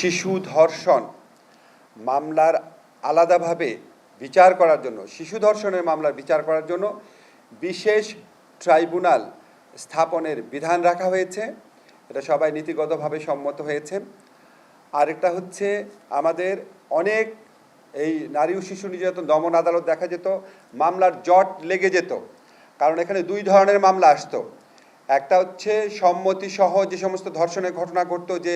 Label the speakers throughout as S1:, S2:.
S1: শিশু ধর্ষণ মামলার আলাদাভাবে বিচার করার জন্য, শিশু ধর্ষণের মামলার বিচার করার জন্য বিশেষ ট্রাইব্যুনাল স্থাপনের বিধান রাখা হয়েছে। এটা সবাই নীতিগতভাবে সম্মত হয়েছে। আরেকটা হচ্ছে আমাদের অনেক এই নারী ও শিশু নির্যাতন দমন আদালত দেখা যেত মামলার জট লেগে যেত, কারণ এখানে দুই ধরনের মামলা আসতো। একটা হচ্ছে সম্মতি সহ যে সমস্ত ধর্ষণের ঘটনা ঘটতো, যে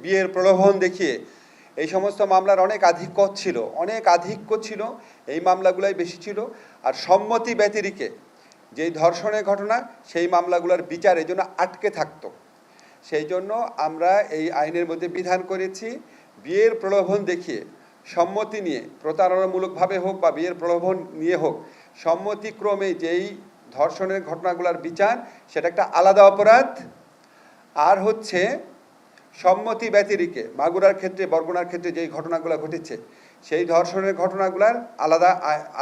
S1: বিয়ের প্রলোভন দেখিয়ে, এই সমস্ত মামলার অনেক আধিক্য ছিল, এই মামলাগুলাই বেশি ছিল। আর সম্মতি ব্যতিরিকে যেই ধর্ষণের ঘটনা, সেই মামলাগুলোর বিচার এই জন্য আটকে থাকতো। সেই জন্য আমরা এই আইনের মধ্যে বিধান করেছি, বিয়ের প্রলোভন দেখিয়ে সম্মতি নিয়ে, প্রতারণামূলকভাবে হোক বা বিয়ের প্রলোভন নিয়ে হোক, সম্মতিক্রমে যেই ধর্ষণের ঘটনাগুলোর বিচার, সেটা একটা আলাদা অপরাধ। আর হচ্ছে সম্মতি ব্যতিরিকে মাগুরার ক্ষেত্রে, বরগুনার ক্ষেত্রে যেই ঘটনাগুলো ঘটেছে, সেই ধর্ষণের ঘটনাগুলোর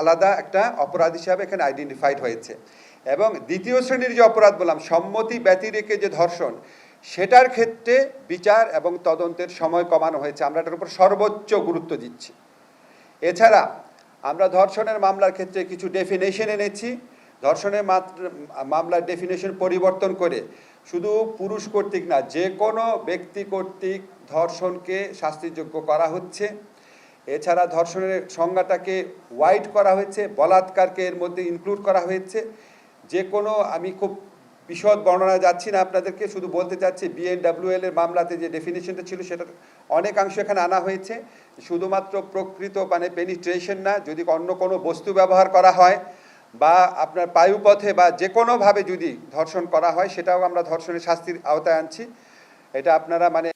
S1: আলাদা একটা অপরাধ হিসাবে এখানে আইডেন্টিফাইড হয়েছে। এবং দ্বিতীয় শ্রেণীর যে অপরাধ বললাম, সম্মতি ব্যতিরেকে যে ধর্ষণ, সেটার ক্ষেত্রে বিচার এবং তদন্তের সময় কমানো হয়েছে। আমরা এটার উপর সর্বোচ্চ গুরুত্ব দিচ্ছি। এছাড়া আমরা ধর্ষণের মামলার ক্ষেত্রে কিছু ডেফিনেশন এনেছি। ধর্ষণের মামলার ডেফিনেশন পরিবর্তন করে শুধু পুরুষ কর্তৃক না, যে কোনো ব্যক্তি কর্তৃক ধর্ষণকে শাস্তিযোগ্য করা হচ্ছে। এছাড়া ধর্ষণের সংজ্ঞাটাকে ওয়াইড করা হয়েছে, বলাৎকারকে এর মধ্যে ইনক্লুড করা হয়েছে। যে কোনো, আমি খুব বিশদ বর্ণনা যাচ্ছি না আপনাদেরকে, শুধু বলতে চাচ্ছি BNWL এর মামলাতে যে ডেফিনেশনটা ছিল সেটার অনেকাংশ এখানে আনা হয়েছে। শুধুমাত্র প্রকৃত মানে পেনিট্রেশন না, যদি অন্য কোনো বস্তু ব্যবহার করা হয় বা আপনার বায়ুপথে বা যে কোনোভাবে যদি ধর্ষণ করা হয়, সেটাও আমরা ধর্ষণের শাস্তির আওতায় আনছি। এটা আপনারা মানে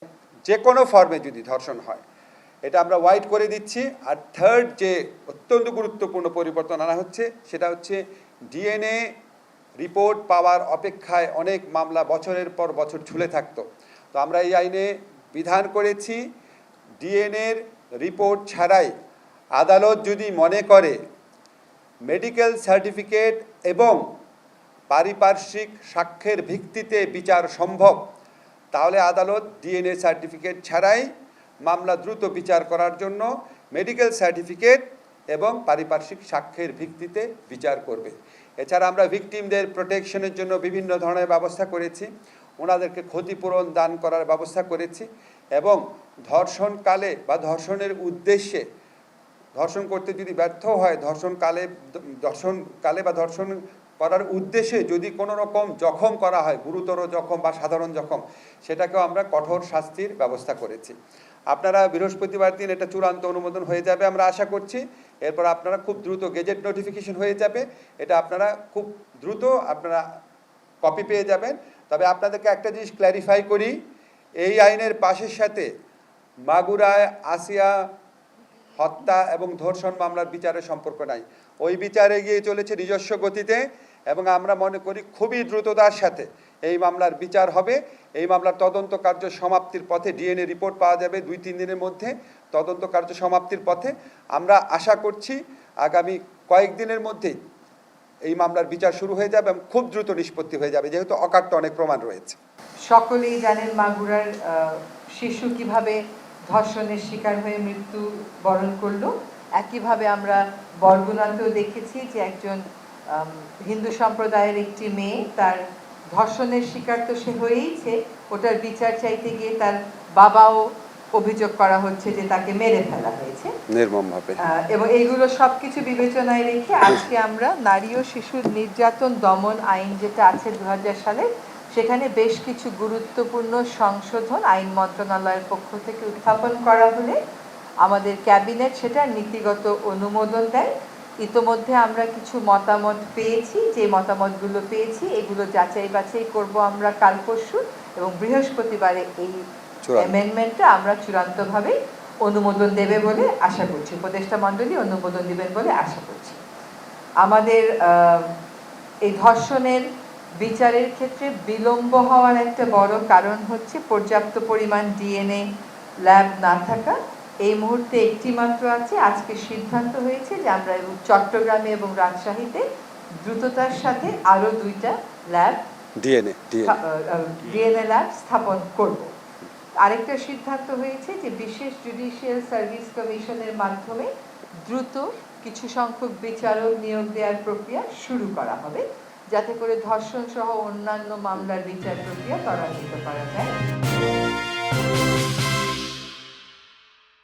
S1: যে কোনো ফর্মে যদি ধর্ষণ হয়, এটা আমরা ওয়াইড করে দিচ্ছি। আর থার্ড যে অত্যন্ত গুরুত্বপূর্ণ পরিবর্তন আনা হচ্ছে, সেটা হচ্ছে DNA রিপোর্ট পাওয়ার অপেক্ষায় অনেক মামলা বছরের পর বছর ঝুলে থাকতো। তো আমরা এই আইনে বিধান করেছি, ডিএনএর রিপোর্ট ছাড়াই আদালত যদি মনে করে মেডিকেল সার্টিফিকেট এবং পারিপার্শ্বিক সাক্ষ্যের ভিত্তিতে বিচার সম্ভব, তাহলে আদালত ডিএনএ সার্টিফিকেট ছাড়াই মামলা দ্রুত বিচার করার জন্য মেডিকেল সার্টিফিকেট এবং পারিপার্শ্বিক সাক্ষ্যের ভিত্তিতে বিচার করবে। এছাড়া আমরা ভিকটিমদের প্রোটেকশনের জন্য বিভিন্ন ধরনের ব্যবস্থা করেছি, ওনাদেরকে ক্ষতিপূরণ দান করার ব্যবস্থা করেছি। এবং ধর্ষণকালে বা ধর্ষণের উদ্দেশ্যে, ধর্ষণ করতে যদি ব্যর্থ হয়, ধর্ষণকালে বা ধর্ষণ করার উদ্দেশ্যে যদি কোনো রকম জখম করা হয়, গুরুতর জখম বা সাধারণ জখম, সেটাকেও আমরা কঠোর শাস্তির ব্যবস্থা করেছি। আপনারা বৃহস্পতিবার দিন এটা চূড়ান্ত অনুমোদন হয়ে যাবে আমরা আশা করছি। এরপর আপনারা খুব দ্রুত গেজেট নোটিফিকেশন হয়ে যাবে, এটা আপনারা খুব দ্রুত আপনারা কপি পেয়ে যাবেন। তবে আপনাদেরকে একটা জিনিস ক্ল্যারিফাই করি, এই আইনের পাশের সাথে মাগুরায় আসিয়া হত্যা এবং ধর্ষণ মামলার বিচারের সম্পর্ক নাই। ওই বিচার এগিয়ে চলেছে নিজস্ব গতিতে এবং আমরা মনে করি খুবই দ্রুততার সাথে এই মামলার বিচার হবে। এই মামলার তদন্ত কার্য সমাপ্তির পথে, ডিএনএ রিপোর্ট পাওয়া যাবে 2-3 দিনের মধ্যে, তদন্ত কার্য সমাপ্তির পথে। আমরা আশা করছি আগামী কয়েকদিনের মধ্যেই এই মামলার বিচার শুরু হয়ে যাবে এবং খুব দ্রুত নিষ্পত্তি হয়ে যাবে, যেহেতু অকাট্য অনেক প্রমাণ রয়েছে।
S2: সকলেই জানেন মাগুরার শিশু কিভাবে ধর্ষণের শিকার হয়ে মৃত্যু বরণ করলো। একইভাবে আমরা বরগুনাতেও দেখেছি যে একজন হিন্দু সম্প্রদায়ের একটি মেয়ে, তার ধর্ষণের শিকার তো সে হয়েইছে, ওটার বিচার চাইতে গিয়ে তার বাবাও অভিযোগ করা হচ্ছে যে তাকে মেরে ফেলা হয়েছে
S1: নির্মমভাবে।
S2: এবং এইগুলো সবকিছু বিবেচনায় রেখে আজকে আমরা নারী ও শিশুর নির্যাতন দমন আইন যেটা আছে 2000 সালে, সেখানে বেশ কিছু গুরুত্বপূর্ণ সংশোধন আইন মন্ত্রণালয়ের পক্ষ থেকে উত্থাপন করা হলে আমাদের ক্যাবিনেট সেটার নীতিগত অনুমোদন দেয়। ইতোমধ্যে আমরা কিছু মতামত পেয়েছি, যে মতামতগুলো পেয়েছি এগুলো যাচাই বাছাই করব আমরা কাল পরশু, এবং বৃহস্পতিবারে এই অ্যামেন্ডমেন্টটা আমরা চূড়ান্তভাবে অনুমোদন দেবে বলে আশা করছি, উপদেষ্টা মণ্ডলী অনুমোদন দেবেন বলে আশা করছি। আমাদের এই ধর্ষণের বিচারের ক্ষেত্রে বিলম্ব হওয়ার একটা বড় কারণ হচ্ছে পর্যাপ্ত পরিমাণ ডিএনএ ল্যাব না থাকা। এই মুহূর্তে একটি মাত্র আছে। আজকে সিদ্ধান্ত হয়েছে যে আমরা চট্টগ্রামে এবং রাজশাহীতে দ্রুততার সাথে আরও 2টা ল্যাব ডিএনএ ল্যাব স্থাপন করব। আরেকটা সিদ্ধান্ত হয়েছে যে বিশেষ জুডিশিয়াল সার্ভিস কমিশনের মাধ্যমে দ্রুত কিছু সংখ্যক বিচারক নিয়োগ দেওয়ার প্রক্রিয়া শুরু করা হবে, যাতে করে ধর্ষণ সহ অন্যান্য মামলার বিচার প্রক্রিয়া ত্বরান্বিত করা যায়।